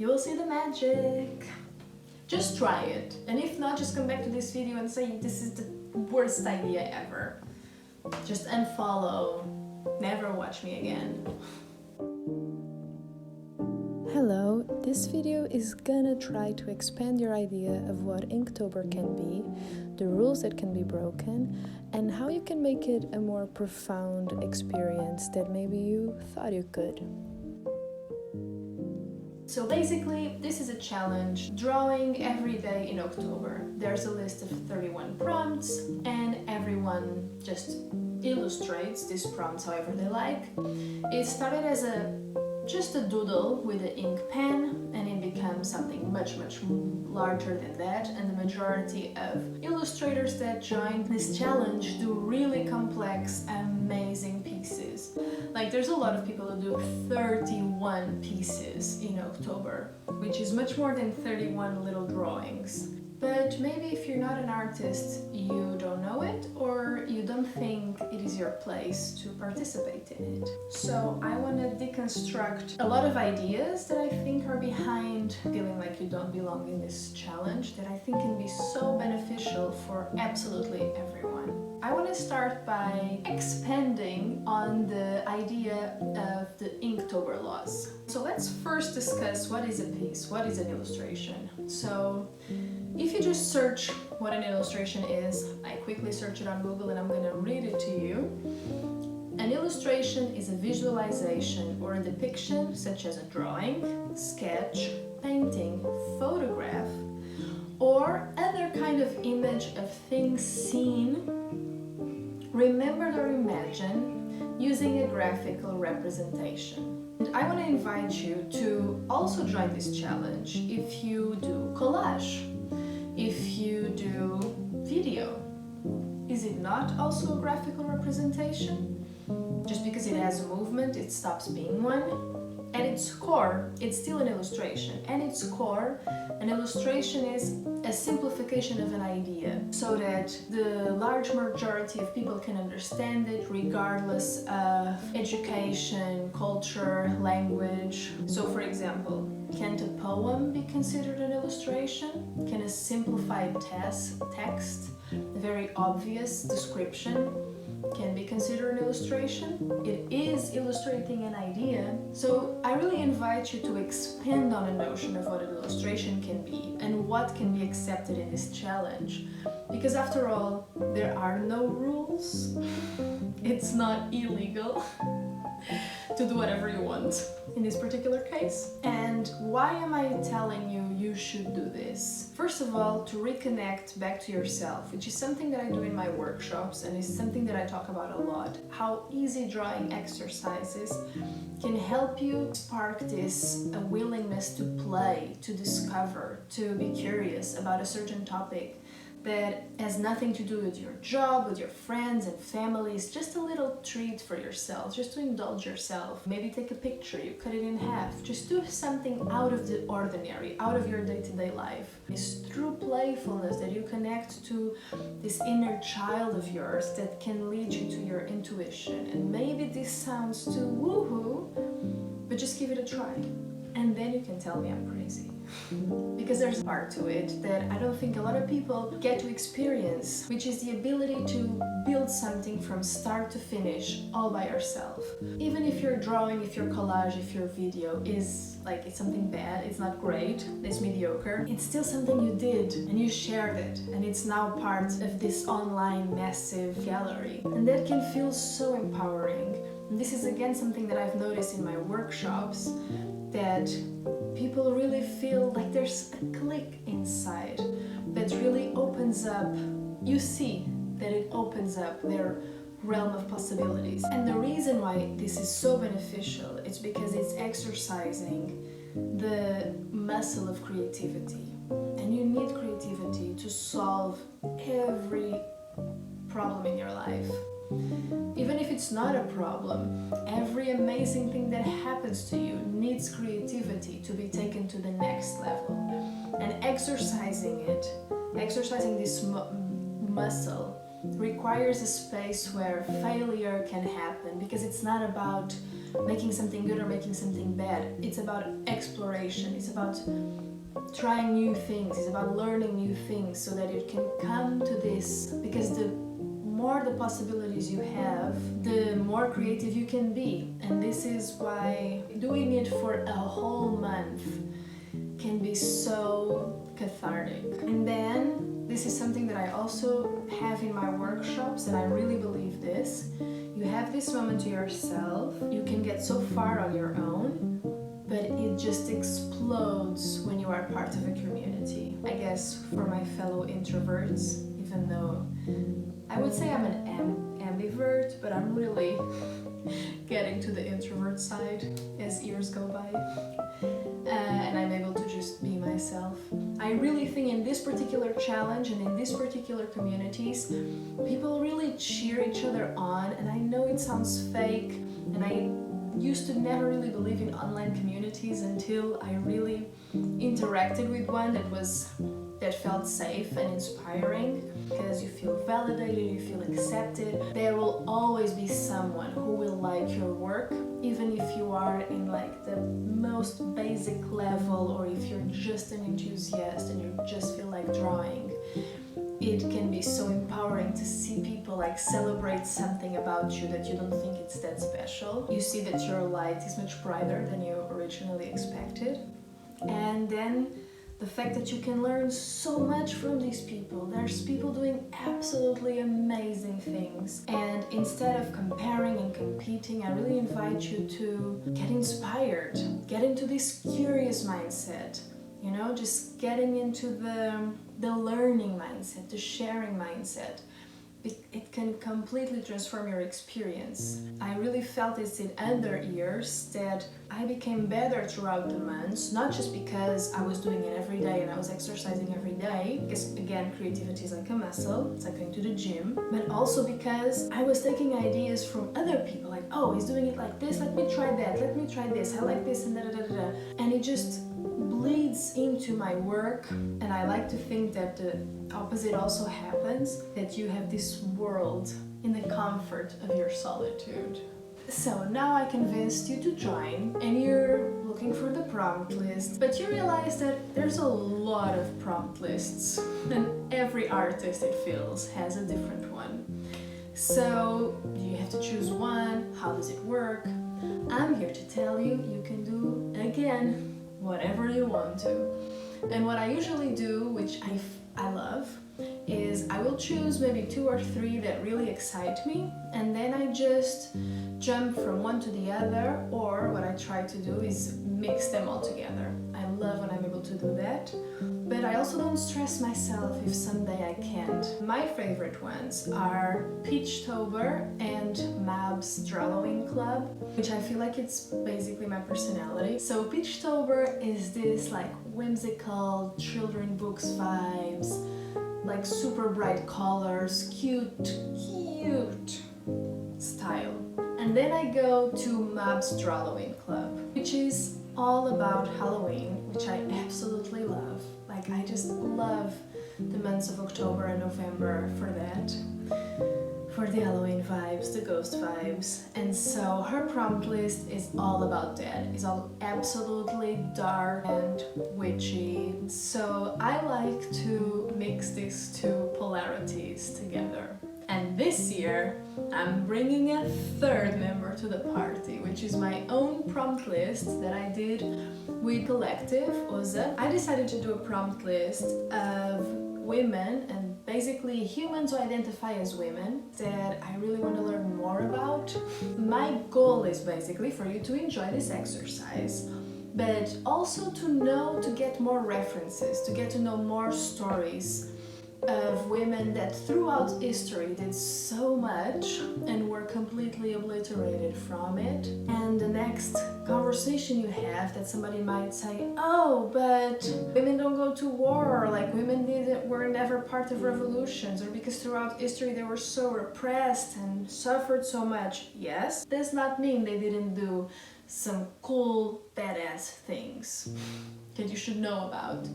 you will see the magic. Just try it, and if not, just come back to this video and say this is the worst idea ever. Just unfollow, never watch me again. Hello, this video is gonna try to expand your idea of what Inktober can be, the rules that can be broken, and how you can make it a more profound experience that maybe you thought you could. So basically, this is a challenge, drawing every day in October. There's a list of 31 prompts, and everyone just illustrates these prompts however they like. It started as just a doodle with an ink pen, and it becomes something much larger than that, and the majority of illustrators that joined this challenge do really complex, amazing pieces. Like, there's a lot of people who do 31 pieces in October, which is much more than 31 little drawings. But maybe if you're not an artist, you don't know it, or you don't think it is your place to participate in it. So I want to deconstruct a lot of ideas that I think are behind feeling like you don't belong in this challenge, that I think can be so beneficial for absolutely everyone. I want to start by expanding on the idea of the Inktober laws. So let's first discuss what is a piece, what is an illustration. So if you just search what an illustration is, I quickly search it on Google and I'm going to read it to you. An illustration is a visualization or a depiction such as a drawing, sketch, painting, photograph, or other kind of image of things seen, remembered or imagined using a graphical representation. And I want to invite you to also join this challenge if you do collage, if you do video. Is it not also a graphical representation? Just because it has a movement, it stops being one. At its core, it's still an illustration. At its core, an illustration is a simplification of an idea so that the large majority of people can understand it regardless of education, culture, language. So for example, can't a poem be considered an illustration? Can a simplified text, a very obvious description, can be considered an illustration? It is illustrating an idea. So I really invite you to expand on a notion of what an illustration can be and what can be accepted in this challenge. Because after all, there are no rules. It's not illegal to do whatever you want in this particular case. And why am I telling you you should do this? First of all, to reconnect back to yourself, which is something that I do in my workshops and is something that I talk about a lot. How easy drawing exercises can help you spark this a willingness to play, to discover, to be curious about a certain topic that has nothing to do with your job, with your friends and family. It's just a little treat for yourself, just to indulge yourself. Maybe take a picture, you cut it in half. Just do something out of the ordinary, out of your day-to-day life. It's through playfulness that you connect to this inner child of yours that can lead you to your intuition. And maybe this sounds too woohoo, but just give it a try. And then you can tell me I'm crazy. Because there's a part to it that I don't think a lot of people get to experience, which is the ability to build something from start to finish all by yourself. Even if your drawing, if your collage, if your video is like, it's something bad, it's not great, it's mediocre, it's still something you did and you shared it, and it's now part of this online massive gallery. And that can feel so empowering. And this is again something that I've noticed in my workshops, that people really feel like there's a click inside that really opens up. You see that it opens up their realm of possibilities. And the reason why this is so beneficial is because it's exercising the muscle of creativity. And you need creativity to solve every problem in your life. Even if it's not a problem, every amazing thing that happens to you needs creativity to be taken to the next level. And exercising it, exercising this muscle, requires a space where failure can happen, because it's not about making something good or making something bad. It's about exploration. It's about trying new things. It's about learning new things so that you can come to this, because the more the possibilities you have, the more creative you can be. And this is why doing it for a whole month can be so cathartic. And then this is something that I also have in my workshops, and I really believe this. You have this moment to yourself. You can get so far on your own, but it just explodes when you are part of a community. I guess for my fellow introverts, even though I would say I'm an ambivert, but I'm really getting to the introvert side as years go by, and I'm able to just be myself. I really think in this particular challenge and in these particular communities, people really cheer each other on, and I know it sounds fake, and I used to never really believe in online communities until I really interacted with one that felt safe and inspiring, because you feel validated, you feel accepted. There will always be someone who will like your work, even if you are in like the most basic level, or if you're just an enthusiast and you just feel like drawing. It can be so empowering to see people like celebrate something about you that you don't think it's that special. You see that your light is much brighter than you originally expected. And then the fact that you can learn so much from these people. There's people doing absolutely amazing things. And instead of comparing and competing, I really invite you to get inspired, get into this curious mindset, you know, just getting into the learning mindset, the sharing mindset. It can completely transform your experience. I really felt this in other years, that I became better throughout the months, not just because I was doing it every day and I was exercising every day, because again, creativity is like a muscle, it's like going to the gym, but also because I was taking ideas from other people, like, oh, he's doing it like this, let me try that, let me try this, I like this, and da-da-da-da-da. And it just bleeds into my work, and I like to think that the opposite also happens, that you have this world in the comfort of your solitude. So now I convinced you to join, and you're looking for the prompt list, but you realize that there's a lot of prompt lists, and every artist, it feels, has a different one. So do you have to choose one? How does it work? I'm here to tell you, you can do, again, whatever you want to. And what I usually do, which I love, is I will choose maybe 2 or 3 that really excite me, and then I just jump from one to the other, or what I try to do is mix them all together. I love when I'm able to do that, but I also don't stress myself if someday I can't. My favorite ones are Peachtober and Mab's Drawing Club, which I feel like it's basically my personality. So Peachtober is this like whimsical children books vibes, like super bright colors, cute style. And then I go to Mab's Drawing Club, which is all about Halloween, which I absolutely love. Like, I just love the months of October and November for that, for the Halloween vibes, the ghost vibes. And so her prompt list is all about that. It's all absolutely dark and witchy. So I like to mix these 2 polarities together. And this year, I'm bringing a 3rd member to the party, which is my own prompt list that I did with Collective, Oza. I decided to do a prompt list of women, and basically humans who identify as women, that I really want to learn more about. My goal is basically for you to enjoy this exercise, but also to get more references, to get to know more stories of women that throughout history did so much and were completely obliterated from it. And the next conversation you have, that somebody might say, oh, but women don't go to war, like women were never part of revolutions, or because throughout history they were so repressed and suffered so much. Yes, does not mean they didn't do some cool, badass things that you should know about.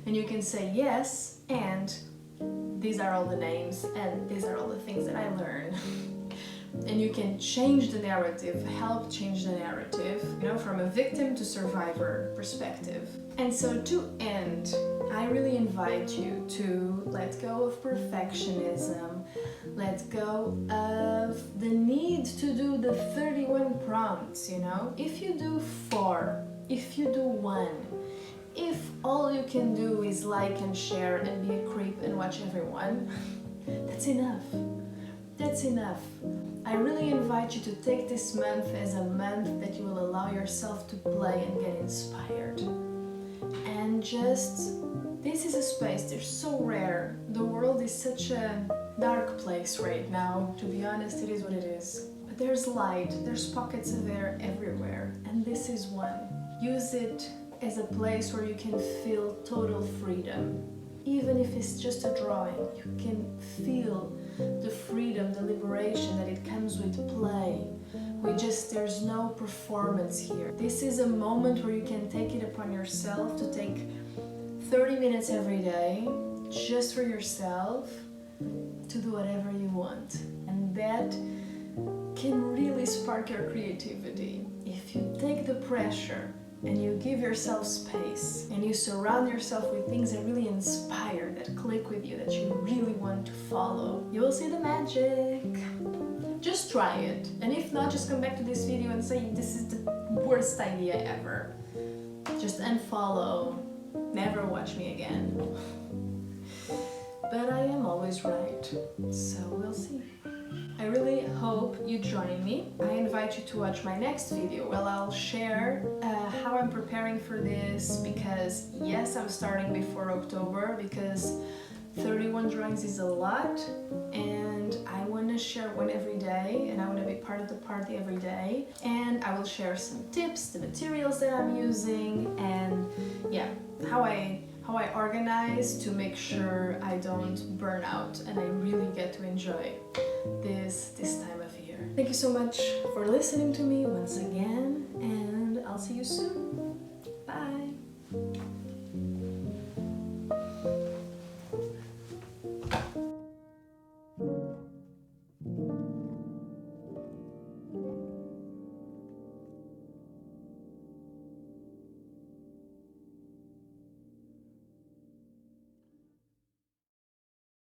And you can say yes, and these are all the names and these are all the things that I learned. and you can change the narrative, help change the narrative, you know, from a victim to survivor perspective. And so to end, I really invite you to let go of perfectionism, let go of the need to do the 31 prompts, you know. If you do 4, if you do 1, if all you can do is like and share and be a creep and watch everyone, that's enough. That's enough. I really invite you to take this month as a month that you will allow yourself to play and get inspired. And just, this is a space, they're so rare. The world is such a dark place right now. To be honest, it is what it is. But there's light, there's pockets of air everywhere. And this is one. Use it as a place where you can feel total freedom. Even if it's just a drawing, you can feel the freedom, the liberation that it comes with play. There's no performance here. This is a moment where you can take it upon yourself to take 30 minutes every day, just for yourself, to do whatever you want. And that can really spark your creativity. If you take the pressure and you give yourself space and you surround yourself with things that really inspire, that click with you, that you really want to follow, you will see the magic. Just try it. And if not, just come back to this video and say, this is the worst idea ever. Just unfollow. Never watch me again. But I am always right. So we'll see. I really hope you join me. I invite you to watch my next video where I'll share how I'm preparing for this, because yes, I'm starting before October because 31 drawings is a lot and I want to share one every day and I want to be part of the party every day, and I will share some tips, the materials that I'm using, and yeah, how I organize to make sure I don't burn out and I really get to enjoy this time of year. Thank you so much for listening to me once again, and I'll see you soon. Bye!